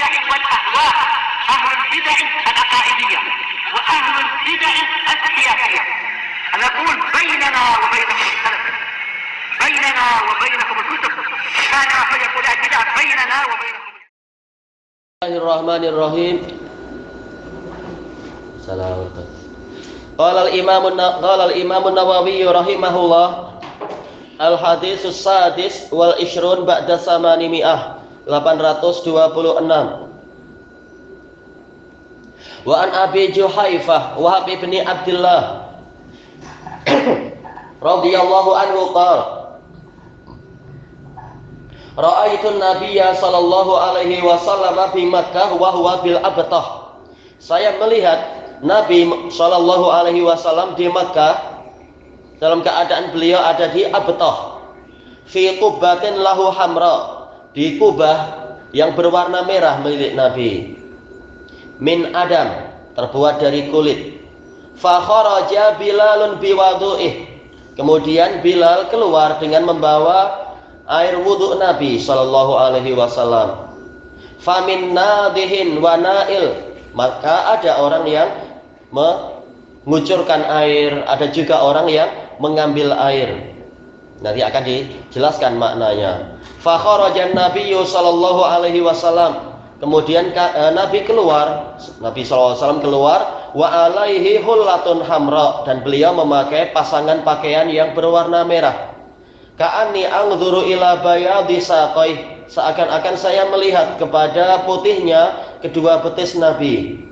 البدع والأهواء، أهل البدع العقائدية وأهل البدع السياسية. نقول بيننا وبينكم السلف، بيننا وبينكم الكتب، كان فيقول البدع بيننا وبينكم. Bismillahirrahmanirrahim. Qala al-Imam an-Nawawi rahimahullah, al-haditsus sadis wal ishrun ba'da samanimi'ah, 826. Wa an Abi Juhaifah Wahab ibni Abdullah radhiyallahu anhu qala ra'aitu an-nabiyya sallallahu alaihi wasallam fi Makkah wa huwa bil Abtah. Saya melihat Nabi sallallahu alaihi wasallam di Makkah dalam keadaan beliau ada di Abtah. Fi qubbatin lahu hamra, di kubah yang berwarna merah milik Nabi. Min adam, terbuat dari kulit. Fa kharaja Bilalun biwudu'ih. Kemudian Bilal keluar dengan membawa air wudhu Nabi sallallahu alaihi wasallam. Famin nadihin wa nail, maka ada orang yang mengucurkan air, ada juga orang yang mengambil air. Nanti akan dijelaskan maknanya. Fa kharajan Nabiyyu sallallahu alaihi wasallam. Kemudian Nabi keluar, Nabi sallallahu alaihi wasallam keluar, wa alaihi hullatun hamra, dan beliau memakai pasangan pakaian yang berwarna merah. Ka'anni anzuru ila bayadi saqai, seakan-akan saya melihat kepada putihnya kedua betis Nabi.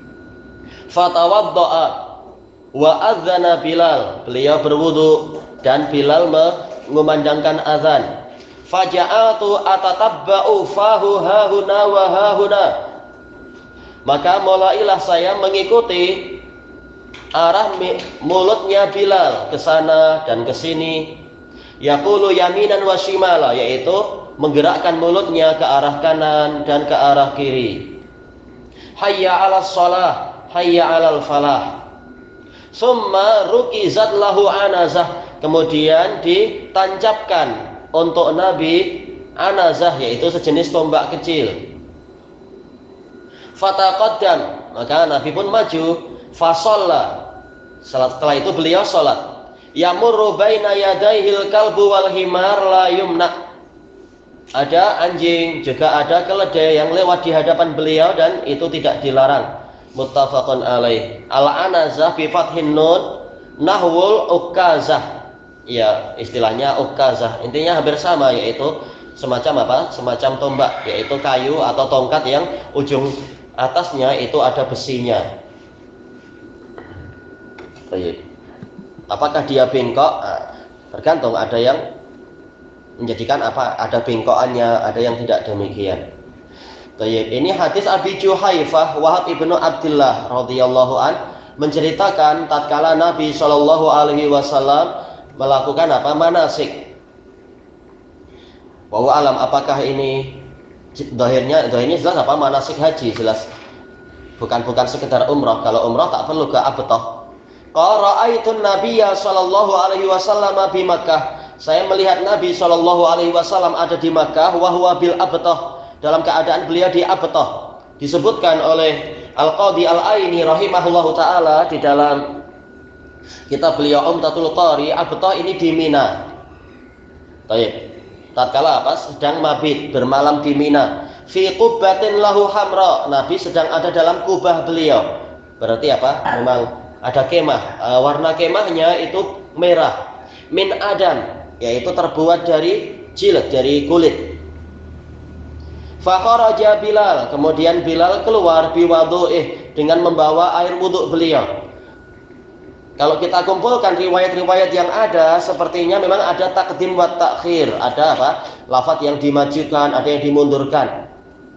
Fatawadda'a wa adzana Bilal, beliau berwudu dan Bilal mengumandangkan azan. Faja'atu atatabba'u fahu hahuna wa hahuna, maka mulailah saya mengikuti arah mulutnya Bilal ke sana dan ke sini. Yaqulu yaminan wa shimala, yaitu menggerakkan mulutnya ke arah kanan dan ke arah kiri. Hayya 'alas shalah, hayya 'alal falah. Summa rukizat lahu anazah, kemudian ditancapkan untuk Nabi anazah, yaitu sejenis tombak kecil. Fataqaddam, maka Nabi pun maju. Fasalla, setelah itu beliau salat. Yamurru baina yadaihil kalbu wal himar la yumna, ada anjing juga ada keledai yang lewat di hadapan beliau dan itu tidak dilarang. Muttafaqun alaih. Al-anazah bi fathin nun nahwul ukazah, ya istilahnya ukazah, intinya hampir sama, yaitu semacam apa? Semacam tombak, yaitu kayu atau tongkat yang ujung atasnya itu ada besinya. Baik. Apakah dia bengkok? Tergantung, ada yang menjadikan ada bengkokannya, ada yang tidak demikian. Baik, ini hadis Abi Juhaifah Wahab ibnu Abdullah radhiyallahu an menceritakan tatkala Nabi sallallahu alaihi wasallam melakukan manasik. Wallahu alam, apakah ini zahirnya jelas manasik haji, jelas bukan sekedar umrah. Kalau umrah tak perlu ke Abtah. Qala ra'aitun nabiyya sallallahu alaihi wasallam bi Makkah, saya melihat Nabi sallallahu alaihi wasallam ada di Makkah, wa huwa bil Abtah, dalam keadaan beliau di Abtah. Disebutkan oleh Al-Qadhi Al-Aini rahimahullahu taala di dalam kitab beliau Umdatul Qari, Abtah ini di Mina. Baik. Tatkala sedang mabit, bermalam di Mina. Fi qubbatin lahu hamra, Nabi sedang ada dalam kubah beliau. Berarti memang ada kemah, warna kemahnya itu merah. Min adam, yaitu terbuat dari jilid, dari kulit. Fa kharaja Bilal, kemudian Bilal keluar biwudu'ih, dengan membawa air wudhu beliau. Kalau kita kumpulkan riwayat-riwayat yang ada, sepertinya memang ada takdim wa takhir, ada lafaz yang dimajukan, ada yang dimundurkan.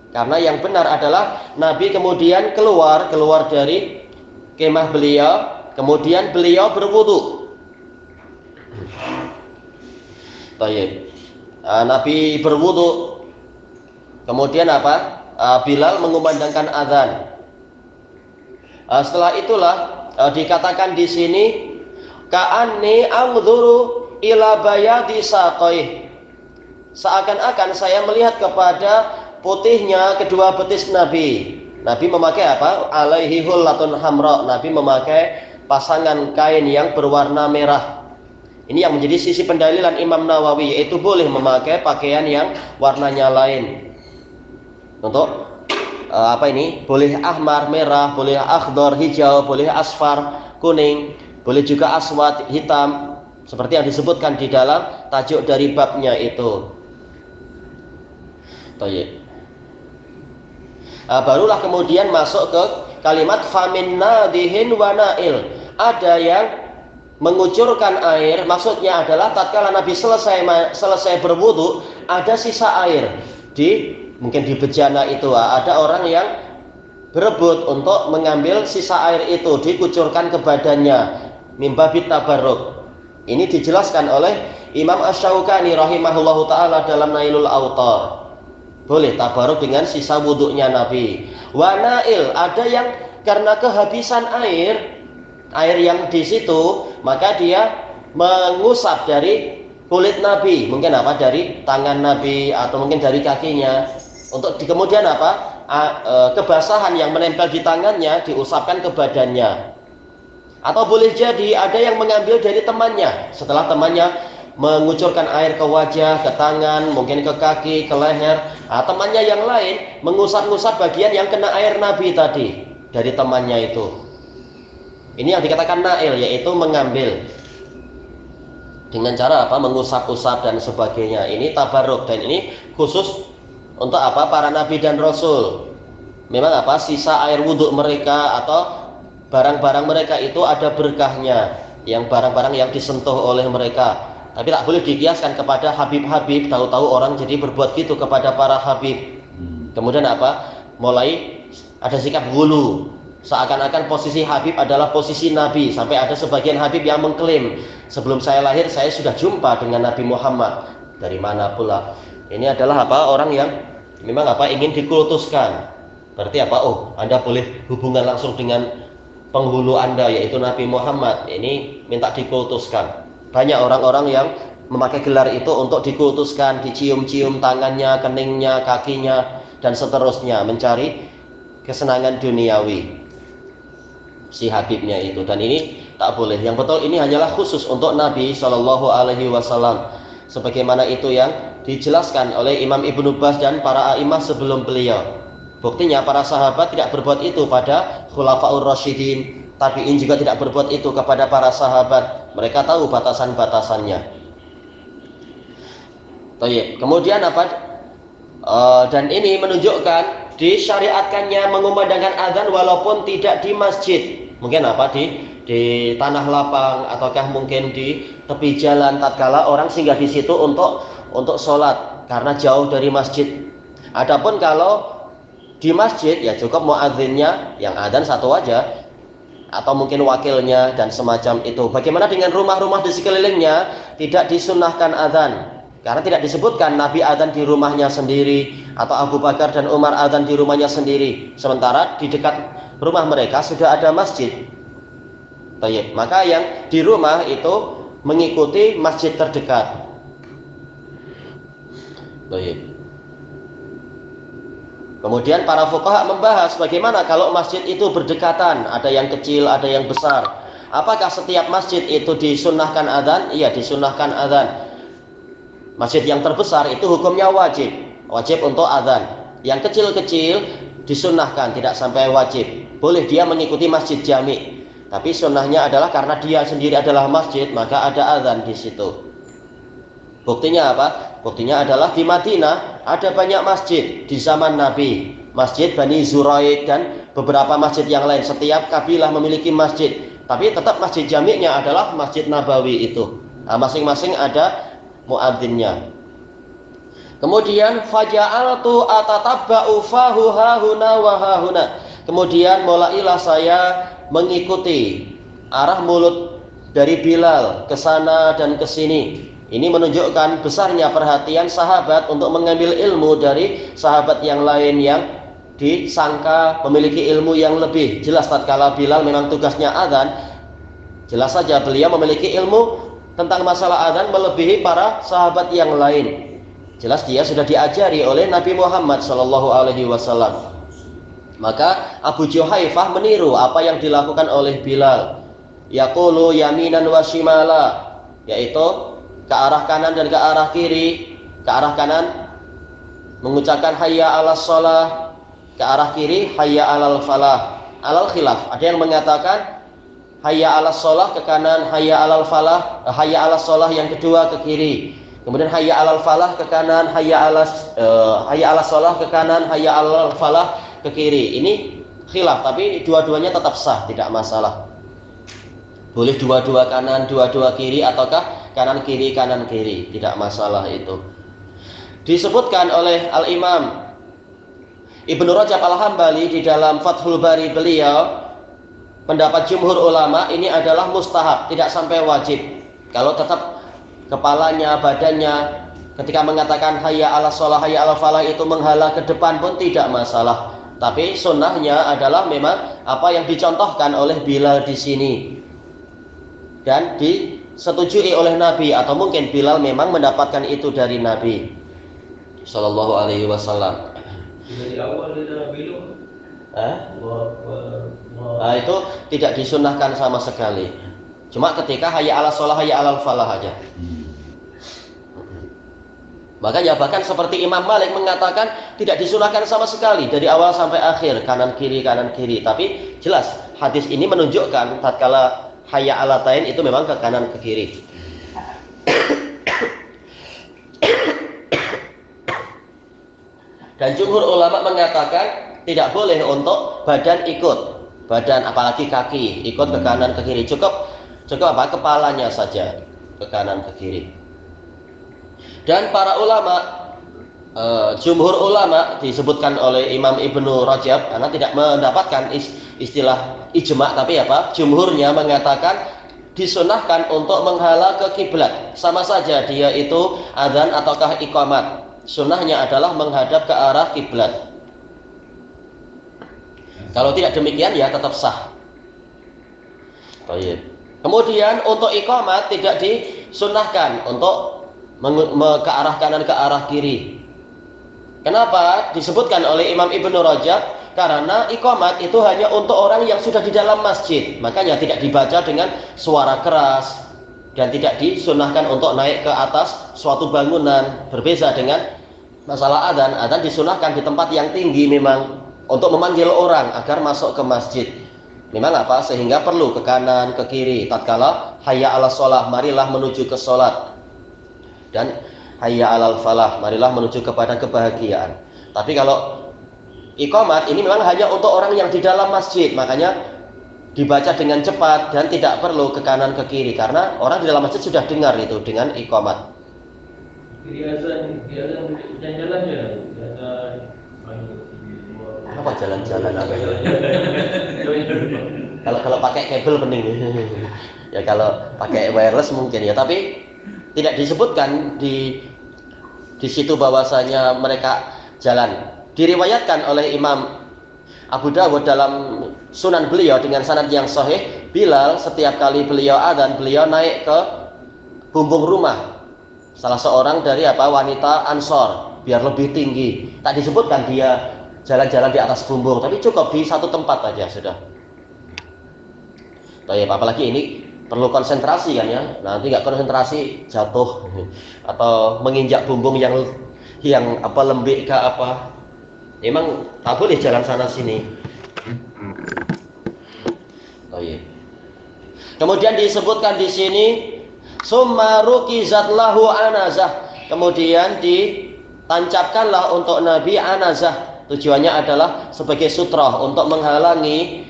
Karena yang benar adalah Nabi kemudian keluar dari kemah beliau, kemudian beliau berwudu. Baik. Nabi berwudu, kemudian Bilal mengumandangkan azan. Setelah itulah dikatakan di sini ka'anni anzuru ila bayadi saqai, seakan-akan saya melihat kepada putihnya kedua betis Nabi. Nabi memakai apa? Alaihi hullatun hamra. Nabi memakai pasangan kain yang berwarna merah. Ini yang menjadi sisi pendalilan Imam Nawawi, yaitu boleh memakai pakaian yang warnanya lain. Untuk apa ini? Boleh ahmar, merah, boleh akhdar, hijau, boleh asfar, kuning, boleh juga aswad, hitam, seperti yang disebutkan di dalam tajuk dari babnya itu. Barulah kemudian masuk ke kalimat famin nadihin wa nail. Ada yang mengucurkan air, maksudnya adalah tatkala Nabi selesai berwudu, ada sisa air mungkin di bejana itu, ada orang yang berebut untuk mengambil sisa air itu, dikucurkan ke badannya, mimbabit tabarruk. Ini dijelaskan oleh Imam Asy-Syaukani rahimahullahu taala dalam Nailul Autar. Boleh tabarruk dengan sisa wuduknya Nabi. Wa nail, ada yang karena kehabisan air yang di situ, maka dia mengusap dari kulit Nabi, mungkin apa, dari tangan Nabi atau mungkin dari kakinya, untuk kemudian apa, kebasahan yang menempel di tangannya diusapkan ke badannya. Atau boleh jadi ada yang mengambil dari temannya, setelah temannya mengucurkan air ke wajah, ke tangan, mungkin ke kaki, ke leher, temannya yang lain mengusap-ngusap bagian yang kena air Nabi tadi dari temannya itu. Ini yang dikatakan nail, yaitu mengambil dengan cara apa, mengusap-usap dan sebagainya. Ini tabarruk, dan ini khusus untuk apa, para nabi dan rasul. Memang apa, sisa air wudhu mereka atau barang-barang mereka itu ada berkahnya, yang barang-barang yang disentuh oleh mereka. Tapi tak boleh dikiaskan kepada habib-habib, tahu-tahu orang jadi berbuat gitu kepada para habib. Kemudian apa, mulai ada sikap gulu, seakan-akan posisi habib adalah posisi Nabi. Sampai ada sebagian habib yang mengklaim, sebelum saya lahir saya sudah jumpa dengan Nabi Muhammad. Dari mana pula? Ini adalah apa, orang yang memang apa, ingin dikultuskan. Berarti apa, oh Anda boleh hubungan langsung dengan penghulu Anda, yaitu Nabi Muhammad. Ini minta dikultuskan. Banyak orang-orang yang memakai gelar itu untuk dikultuskan, dicium-cium tangannya, keningnya, kakinya, dan seterusnya, mencari kesenangan duniawi si habibnya itu. Dan ini tak boleh. Yang betul ini hanyalah khusus untuk Nabi Shallallahu Alaihi Wasallam, sebagaimana itu yang dijelaskan oleh Imam Ibnu Baz dan para a'imah sebelum beliau. Buktinya para sahabat tidak berbuat itu pada Khulafaur Rasyidin, tabi'in juga tidak berbuat itu kepada para sahabat. Mereka tahu batasan-batasannya. Kemudian apa? Dan ini menunjukkan disyariatkannya mengumandangkan azan walaupun tidak di masjid. Mungkin apa, di tanah lapang, ataukah mungkin di tepi jalan tatkala orang singgah di situ untuk sholat karena jauh dari masjid. Adapun kalau di masjid, ya cukup muadzinnya yang adzan satu aja, atau mungkin wakilnya dan semacam itu. Bagaimana dengan rumah-rumah di sekelilingnya? Tidak disunnahkan adzan, karena tidak disebutkan Nabi adzan di rumahnya sendiri atau Abu Bakar dan Umar adzan di rumahnya sendiri, sementara di dekat rumah mereka sudah ada masjid. Maka yang di rumah itu mengikuti masjid terdekat. Kemudian para fuqaha membahas bagaimana kalau masjid itu berdekatan, ada yang kecil, ada yang besar. Apakah setiap masjid itu disunnahkan adzan? Iya, disunnahkan adzan. Masjid yang terbesar itu hukumnya wajib untuk adzan. Yang kecil-kecil disunnahkan, tidak sampai wajib. Boleh dia mengikuti masjid jami'. Tapi sunnahnya adalah karena dia sendiri adalah masjid, maka ada adzan di situ. Buktinya apa? Buktinya adalah di Madinah ada banyak masjid di zaman Nabi. Masjid Bani Zuraik dan beberapa masjid yang lain. Setiap kabilah memiliki masjid, tapi tetap masjid jami'nya adalah Masjid Nabawi itu. Masing-masing ada muadzinnya. Kemudian faja'altu atatabba'u fahu hahuna wa hahuna. Kemudian mulailah saya mengikuti arah mulut dari Bilal ke sana dan ke sini. Ini menunjukkan besarnya perhatian sahabat untuk mengambil ilmu dari sahabat yang lain yang disangka memiliki ilmu yang lebih. Jelas tatkala Bilal memang tugasnya adzan, jelas saja beliau memiliki ilmu tentang masalah adzan melebihi para sahabat yang lain. Jelas dia sudah diajari oleh Nabi Muhammad Shallallahu Alaihi Wasallam. Maka Abu Juhaifah meniru apa yang dilakukan oleh Bilal. Yaqulu yaminan wa shimala, yaitu ke arah kanan dan ke arah kiri. Ke arah kanan mengucapkan hayya 'alas shalah, ke arah kiri hayya 'alal falah. Alal khilaf, ada yang mengatakan hayya 'alas shalah ke kanan, hayya 'alal falah, hayya 'alas shalah yang kedua ke kiri. Kemudian hayya 'alal falah ke kanan, hayya 'alas shalah ke kanan, hayya 'alal falah ke kiri. Ini khilaf, tapi dua-duanya tetap sah, tidak masalah. Boleh dua-dua kanan, dua-dua kiri, ataukah kanan kiri, tidak masalah itu. Disebutkan oleh Al-Imam Ibnu Rajab Al-Hambali di dalam Fathul Bari beliau, pendapat jumhur ulama ini adalah mustahab, tidak sampai wajib. Kalau tetap kepalanya, badannya ketika mengatakan hayya 'alas shalah, hayya 'alal falah itu menghala ke depan pun tidak masalah. Tapi sunnahnya adalah memang apa yang dicontohkan oleh Bilal di sini dan disetujui oleh Nabi, atau mungkin Bilal memang mendapatkan itu dari Nabi Sallallahu Alaihi Wasallam. Dari awal dia belum. Itu tidak disunahkan sama sekali. Cuma ketika hayya 'alas shalah, hayya 'alal falah aja. Makanya bahkan seperti Imam Malik mengatakan tidak disunahkan sama sekali dari awal sampai akhir, kanan kiri. Tapi jelas hadis ini menunjukkan tatkala hayya 'alatain itu memang ke kanan ke kiri. Dan jumhur ulama mengatakan tidak boleh untuk badan ikut, badan apalagi kaki ikut ke kanan ke kiri. Cukup apa, kepalanya saja ke kanan ke kiri. Dan para ulama, jumhur ulama disebutkan oleh Imam Ibnu Rajab, karena tidak mendapatkan istilah ijma, tapi apa, jumhurnya mengatakan disunahkan untuk menghala ke kiblat, sama saja dia itu adzan ataukah iqamat. Sunnahnya adalah menghadap ke arah kiblat. Kalau tidak demikian ya tetap sah. Baik. Kemudian untuk iqamat tidak disunnahkan untuk ke arah kanan ke arah kiri. Kenapa? Disebutkan oleh Imam Ibnu Rajab karena iqamat itu hanya untuk orang yang sudah di dalam masjid. Makanya tidak dibaca dengan suara keras dan tidak disunnahkan untuk naik ke atas suatu bangunan. Berbeda dengan masalah adzan. Adzan disunahkan di tempat yang tinggi memang untuk memanggil orang agar masuk ke masjid. Memang apa? Sehingga perlu ke kanan, ke kiri. Tatkala hayya 'alas shalah, marilah menuju ke salat. Dan hayya 'alal falah, marilah menuju kepada kebahagiaan. Tapi kalau iqamat ini memang hanya untuk orang yang di dalam masjid. Makanya dibaca dengan cepat dan tidak perlu ke kanan ke kiri karena orang di dalam masjid sudah dengar itu dengan iqamat. Biasa jalan-jalan. Apa jalan-jalan apa? Kalau pakai kabel pening. Ya kalau pakai wireless mungkin ya, tapi tidak disebutkan di situ bahwasanya mereka jalan. Diriwayatkan oleh Imam Abu Dawud dalam sunan beliau dengan sanad yang sahih, Bilal setiap kali beliau adzan, beliau naik ke bumbung rumah salah seorang dari wanita Ansor biar lebih tinggi. Tak disebutkan dia jalan-jalan di atas bumbung, tapi cukup di satu tempat aja sudah. Apalagi ini perlu konsentrasi kan ya. Nanti nggak konsentrasi jatuh atau menginjak bumbung yang lembek ke apa. Emang tak boleh jalan sana sini. Kemudian disebutkan di sini summa rukizat lahu anazah. Kemudian ditancapkanlah untuk Nabi anazah. Tujuannya adalah sebagai sutroh untuk menghalangi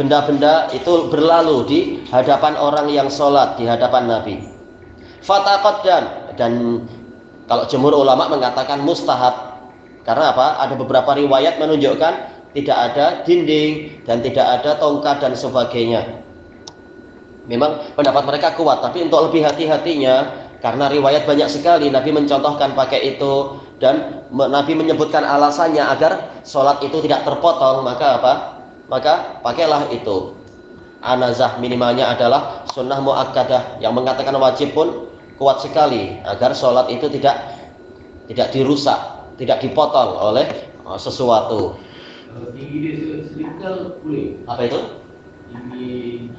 benda-benda itu berlalu di hadapan orang yang sholat, di hadapan Nabi. Fataqaddam, dan kalau jumhur ulama mengatakan mustahab. Karena apa? Ada beberapa riwayat menunjukkan tidak ada dinding dan tidak ada tongkat dan sebagainya. Memang pendapat mereka kuat, tapi untuk lebih hati-hatinya karena riwayat banyak sekali Nabi mencontohkan pakai itu dan Nabi menyebutkan alasannya agar sholat itu tidak terpotong, maka apa? Maka pakailah itu. Anazah minimalnya adalah sunnah muakkadah, yang mengatakan wajib pun kuat sekali agar sholat itu tidak tidak dirusak, tidak dipotong oleh sesuatu. Kalau tinggi dia selingkal boleh. Apa itu? Tinggi.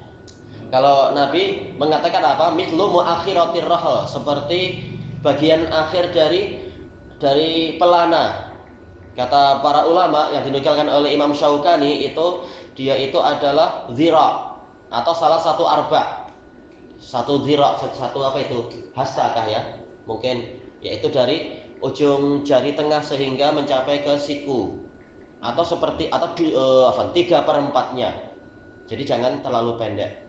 Kalau Nabi mengatakan apa? Mithlu muakhiratir rahl, seperti bagian akhir dari pelana. Kata para ulama yang dinukilkan oleh Imam Syaukani itu, dia itu adalah zira atau salah satu arba. Satu zira, satu apa itu? Hasakah ya? Mungkin yaitu dari ujung jari tengah sehingga mencapai ke siku. Atau seperti 3/4-nya. Jadi jangan terlalu pendek.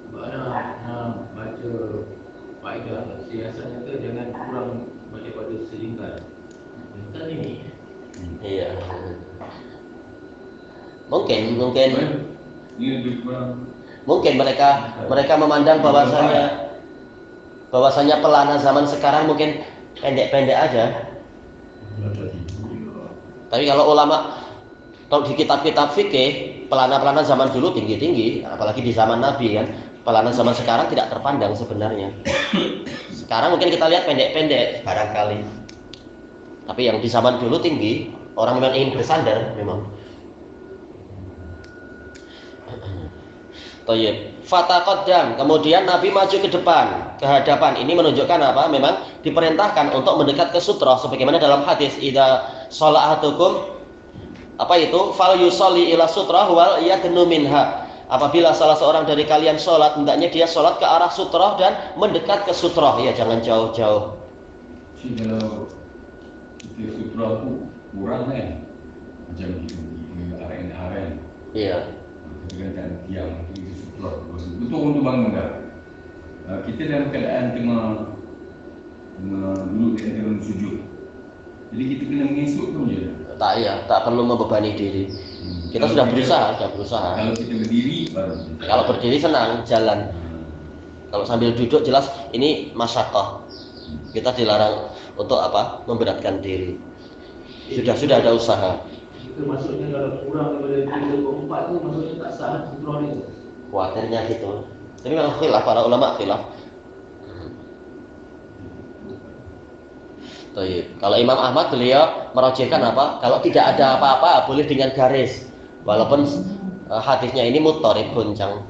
Mana baca faedah siasatnya tu jangan kurang daripada selingkar. Selingkar ini. Iya. Mungkin mereka memandang bahwasanya pelana zaman sekarang mungkin pendek-pendek aja. Tapi kalau di kitab-kitab fikih, pelana-pelana zaman dulu tinggi-tinggi, apalagi di zaman Nabi kan. Pelana zaman sekarang tidak terpandang sebenarnya. Sekarang mungkin kita lihat pendek-pendek barangkali. Tapi yang di zaman dulu tinggi, orang memang ingin bersandar memang. Thayyib. Fataqaddam, kemudian Nabi maju ke depan, ke hadapan. Ini menunjukkan apa? Memang diperintahkan untuk mendekat ke sutra sebagaimana dalam hadis idza shola'atukum apa itu? Fal yusolli ila sutra wal yadnu minha. Apabila salah seorang dari kalian sholat, hendaknya dia sholat ke arah sutra dan mendekat ke sutra. Ya, jangan jauh-jauh. Kalau kita sutra tu kurang kan, macam di aren. Iya. Kita kan tiang di sutra. Betul untuk bangun dah. Kita dalam keadaan tengah duduk dalam sujud. Jadi kita kena mengesuk tu je. Tak perlu membebani diri. Kita sudah berusaha. Kalau kita berdiri baru. Kalau berdiri senang jalan. Kalau sambil duduk jelas ini masyaqqah. Kita dilarang untuk apa? Memberatkan diri. Sudah ada usaha. Itu maksudnya kalau kurang daripada 3/4 tu maksudnya tak sah sutra ni. Khawatirnya gitu. Tapi memang khilaf, para ulama khilaf. Kalau Imam Ahmad beliau merojihkan apa? Kalau tidak ada apa-apa boleh dengan garis. Walaupun hadisnya ini muttarib goncang.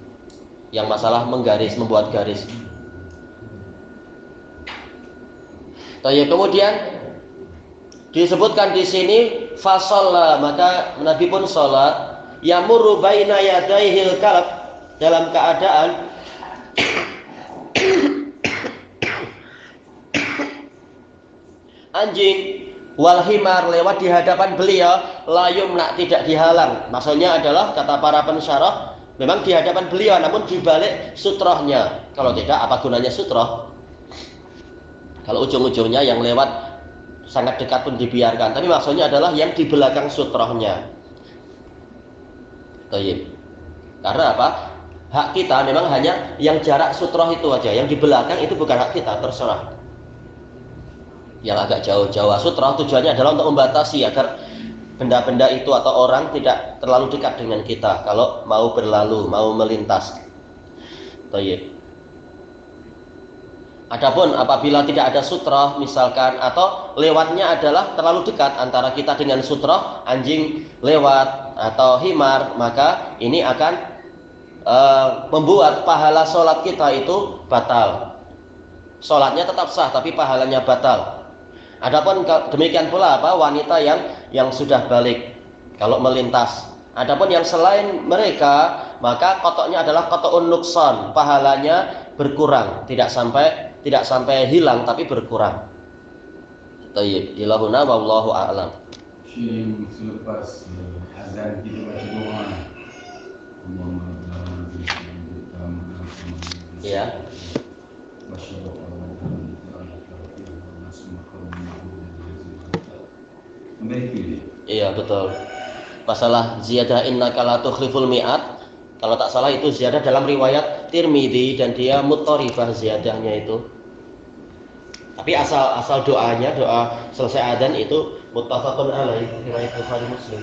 Yang masalah menggaris, membuat garis. Kemudian disebutkan di sini fasalla, maka Nabi pun salat yamurru baina yadaihil kalb, dalam keadaan anjing wal himar lewat di hadapan beliau, la yumna, tidak dihalang. Maksudnya adalah kata para pensyarah memang di hadapan beliau namun di balik sutrohnya. Kalau tidak apa gunanya sutroh? Kalau ujung-ujungnya yang lewat sangat dekat pun dibiarkan, tapi maksudnya adalah yang di belakang sutrohnya. Karena apa? Hak kita memang hanya yang jarak sutroh itu aja, yang di belakang itu bukan hak kita, terserah. Yang agak jauh-jauh sutra tujuannya adalah untuk membatasi agar benda-benda itu atau orang tidak terlalu dekat dengan kita kalau mau berlalu, mau melintas. Adapun apabila tidak ada sutra misalkan atau lewatnya adalah terlalu dekat antara kita dengan sutra, anjing lewat atau himar, maka ini akan membuat pahala sholat kita itu batal. Sholatnya tetap sah tapi pahalanya batal. Adapun demikian pula apa? Wanita yang sudah balik kalau melintas. Adapun yang selain mereka, maka qata'nya adalah qata'un nuqsan, pahalanya berkurang, tidak sampai hilang tapi berkurang. Thayyib, ilahuna wallahu a'lam. Syekh, selepas azan kita baca doa. Ya. Iya betul. Masalah ziyadah innaka la tukhliful mi'at, kalau tak salah itu ziyadah dalam riwayat Tirmidzi dan dia muttarifah ziyadahnya itu. Tapi asal doanya, doa selesai adzan itu muttafaqun alaih, riwayat Bukhari Muslim.